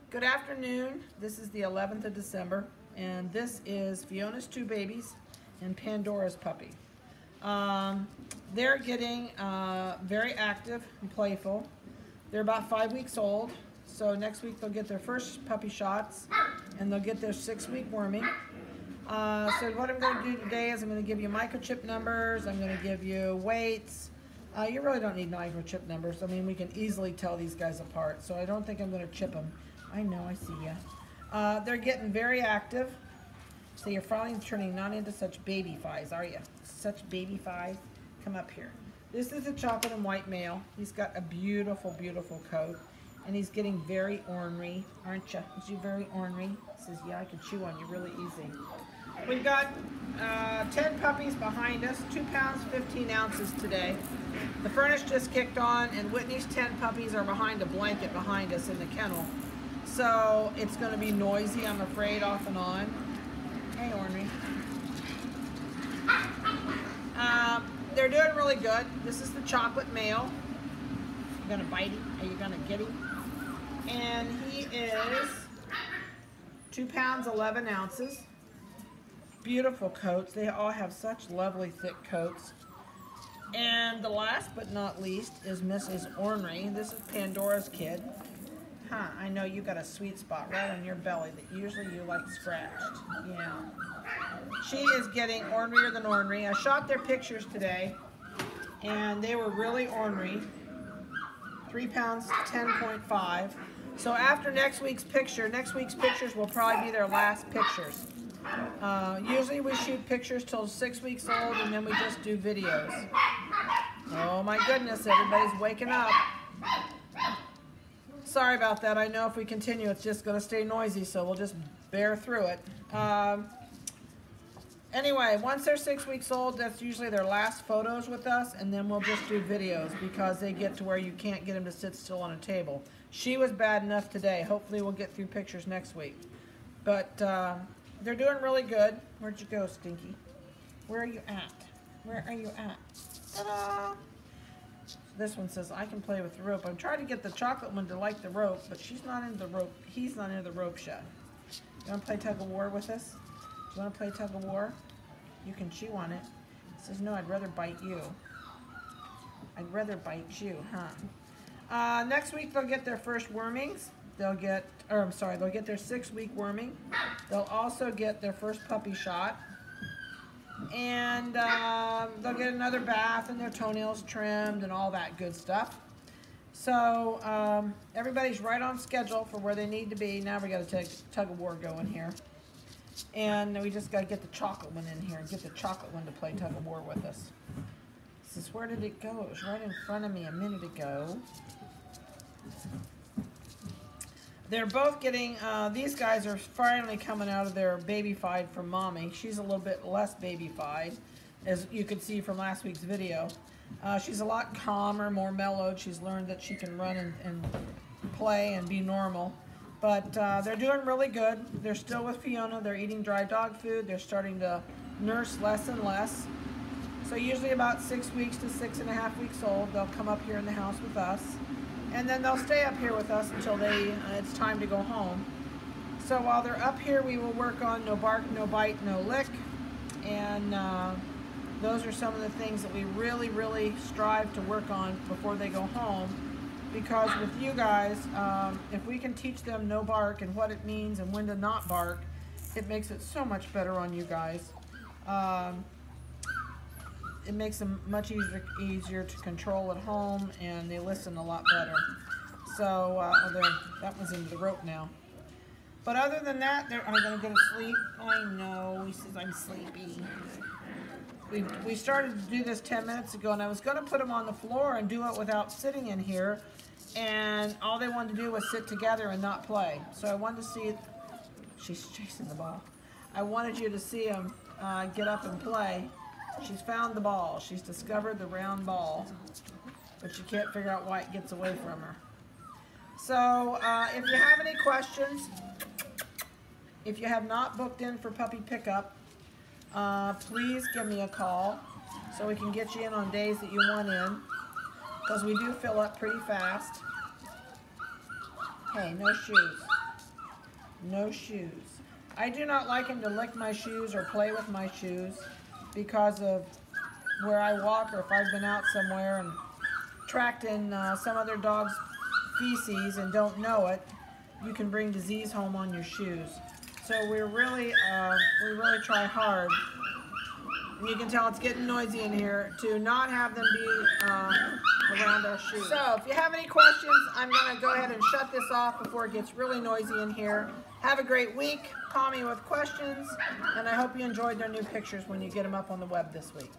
Good afternoon. This is the 11th of December, and this is Fiona's two babies and Pandora's puppy. They're getting very active and playful. They're about 5 weeks old, so next week they'll get their first puppy shots, and they'll get their 6-week worming. So what I'm going to do today is I'm going to give you microchip numbers. I'm going to give you weights. You really don't need microchip numbers. I mean, we can easily tell these guys apart, so I don't think I'm going to chip them. I know, I see ya. They're getting very active. So you're finally turning not into such baby thighs, are you? Such baby thighs. Come up here. This is a chocolate and white male. He's got a beautiful, beautiful coat. And he's getting very ornery, aren't you? Is you very ornery? He says, yeah, I can chew on you really easy. We've got 10 puppies behind us, 2 pounds, 15 ounces today. The furnace just kicked on, and Whitney's 10 puppies are behind a blanket behind us in the kennel. So it's going to be noisy, I'm afraid, off and on. Hey, ornery. They're doing really good. This is the chocolate male. You gonna bite him? Are you gonna get him? And he is 2 pounds, 11 ounces. Beautiful coats. They all have such lovely thick coats. And the last but not least is Mrs. Ornery. This is Pandora's kid. Huh, I know you got a sweet spot right on your belly that usually you like scratched. Yeah. She is getting ornerier than ornery. I shot their pictures today, and they were really ornery. 3 pounds, 10.5. So after next week's pictures will probably be their last pictures. Usually we shoot pictures till 6 weeks old, and then we just do videos. Oh my goodness, everybody's waking up. Sorry about that. I know if we continue, it's just going to stay noisy, so we'll just bear through it. Anyway, once they're 6 weeks old, that's usually their last photos with us, and then we'll just do videos because they get to where you can't get them to sit still on a table. She was bad enough today. Hopefully we'll get through pictures next week. But they're doing really good. Where'd you go, Stinky? Where are you at? Where are you at? Ta-da! This one says, I can play with the rope. I'm trying to get the chocolate one to like the rope, but she's not into the rope. He's not into the rope yet. You want to play tug of war with us? You want to play tug of war? You can chew on it. It says, no, I'd rather bite you. I'd rather bite you, huh? Next week, they'll get their first wormings. They'll get their 6-week worming. They'll also get their first puppy shot. And they'll get another bath and their toenails trimmed and all that good stuff. So everybody's right on schedule for where they need to be. Now we got to take tug of war going here. And we just got to get the chocolate one in here and get the chocolate one to play tug of war with us. This is, where did it go? It was right in front of me a minute ago. They're both getting, these guys are finally coming out of their baby-fied from mommy. She's a little bit less baby-fied, as you could see from last week's video. She's a lot calmer, more mellowed. She's learned that she can run and play and be normal. But they're doing really good. They're still with Fiona. They're eating dry dog food. They're starting to nurse less and less. So usually about 6 weeks to 6.5 weeks old, they'll come up here in the house with us. And then they'll stay up here with us until it's time to go home. So while they're up here, we will work on no bark, no bite, no lick. And those are some of the things that we really, really strive to work on before they go home. Because with you guys, if we can teach them no bark and what it means and when to not bark, it makes it so much better on you guys. It makes them much easier to control at home, and they listen a lot better. So, that one's into the rope now. But other than that, are they going to go to sleep? I know, he says I'm sleepy. We started to do this 10 minutes ago, and I was going to put them on the floor and do it without sitting in here, and all they wanted to do was sit together and not play. So I wanted to see, she's chasing the ball. I wanted you to see them get up and play. She's found the ball. She's discovered the round ball, but she can't figure out why it gets away from her. So if you have any questions, if you have not booked in for puppy pickup, please give me a call so we can get you in on days that you want in, because we do fill up pretty fast. Hey, no shoes. No shoes. I do not like him to lick my shoes or play with my shoes because of where I walk, or if I've been out somewhere and tracked in some other dog's feces and don't know it, you can bring disease home on your shoes. So we really try hard. And you can tell it's getting noisy in here to not have them be around our shoes. So if you have any questions, I'm going to go ahead and shut this off before it gets really noisy in here. Have a great week. Call me with questions, and I hope you enjoyed their new pictures when you get them up on the web this week.